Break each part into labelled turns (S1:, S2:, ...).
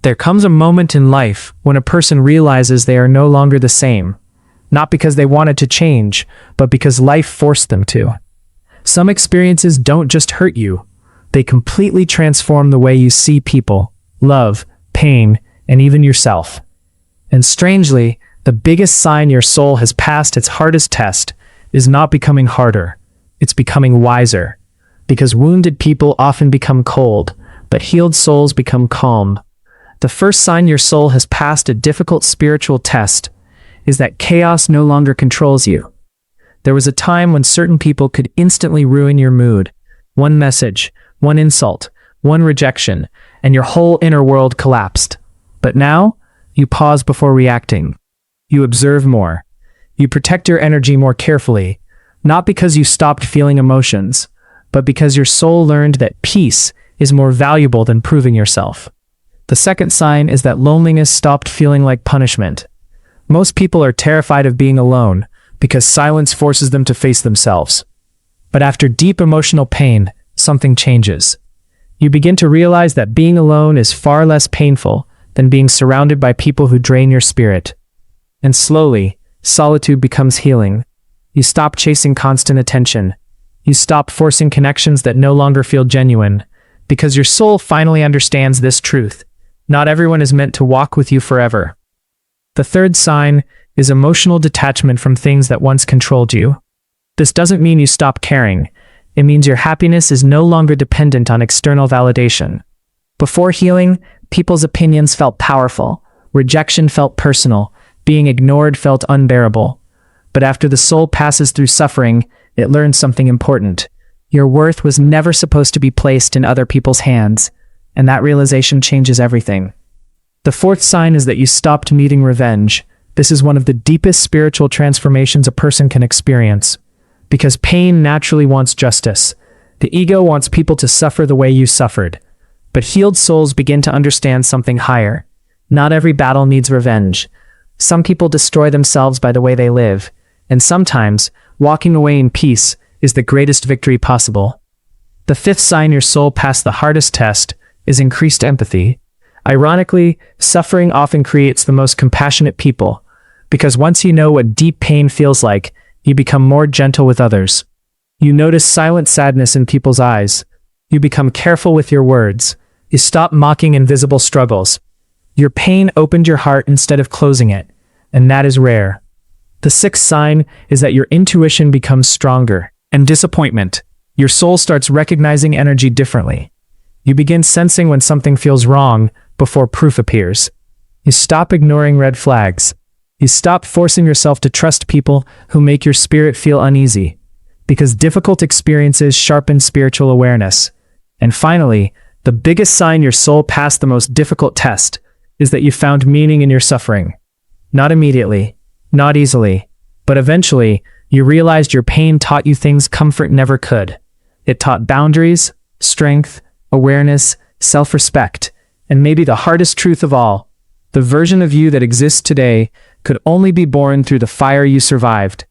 S1: There comes a moment in life when a person realizes they are no longer the same, not because they wanted to change, but because life forced them to. Some experiences don't just hurt you, they completely transform the way you see people, love, pain, and even yourself. And strangely, the biggest sign your soul has passed its hardest test is not becoming harder, it's becoming wiser. Because wounded people often become cold, but healed souls become calm. The first sign your soul has passed a difficult spiritual test is that chaos no longer controls you. There was a time when certain people could instantly ruin your mood. One message, one insult, one rejection, and your whole inner world collapsed. But now, you pause before reacting. You observe more. You protect your energy more carefully, not because you stopped feeling emotions, but because your soul learned that peace is more valuable than proving yourself. The second sign is that loneliness stopped feeling like punishment. Most people are terrified of being alone because silence forces them to face themselves. But after deep emotional pain, something changes. You begin to realize that being alone is far less painful than being surrounded by people who drain your spirit. And slowly, solitude becomes healing. You stop chasing constant attention. You stop forcing connections that no longer feel genuine, because your soul finally understands this truth. Not everyone is meant to walk with you forever. The third sign is emotional detachment from things that once controlled you. This doesn't mean you stop caring. It means your happiness is no longer dependent on external validation. Before healing, people's opinions felt powerful. Rejection felt personal. Being ignored felt unbearable. But after the soul passes through suffering, it learns something important. Your worth was never supposed to be placed in other people's hands, and that realization changes everything. The fourth sign is that you stopped needing revenge. This is one of the deepest spiritual transformations a person can experience. Because pain naturally wants justice. The ego wants people to suffer the way you suffered. But healed souls begin to understand something higher. Not every battle needs revenge. Some people destroy themselves by the way they live. And sometimes, walking away in peace is the greatest victory possible. The fifth sign your soul passed the hardest test is increased empathy. Ironically, suffering often creates the most compassionate people, because once you know what deep pain feels like, you become more gentle with others. You notice silent sadness in people's eyes. You become careful with your words. You stop mocking invisible struggles. Your pain opened your heart instead of closing it, and that is rare. The sixth sign is that your intuition becomes stronger. And disappointment. Your soul starts recognizing energy differently. You begin sensing when something feels wrong before proof appears. You stop ignoring red flags. You stop forcing yourself to trust people who make your spirit feel uneasy, because difficult experiences sharpen spiritual awareness. And finally, the biggest sign your soul passed the most difficult test is that you found meaning in your suffering. Not immediately, not easily, but eventually, you realized your pain taught you things comfort never could. It taught boundaries, strength, awareness, self-respect, and maybe the hardest truth of all, the version of you that exists today could only be born through the fire you survived.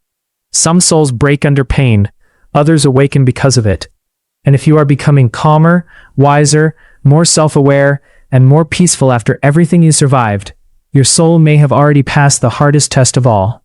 S1: Some souls break under pain, others awaken because of it. And if you are becoming calmer, wiser, more self-aware, and more peaceful after everything you survived, your soul may have already passed the hardest test of all.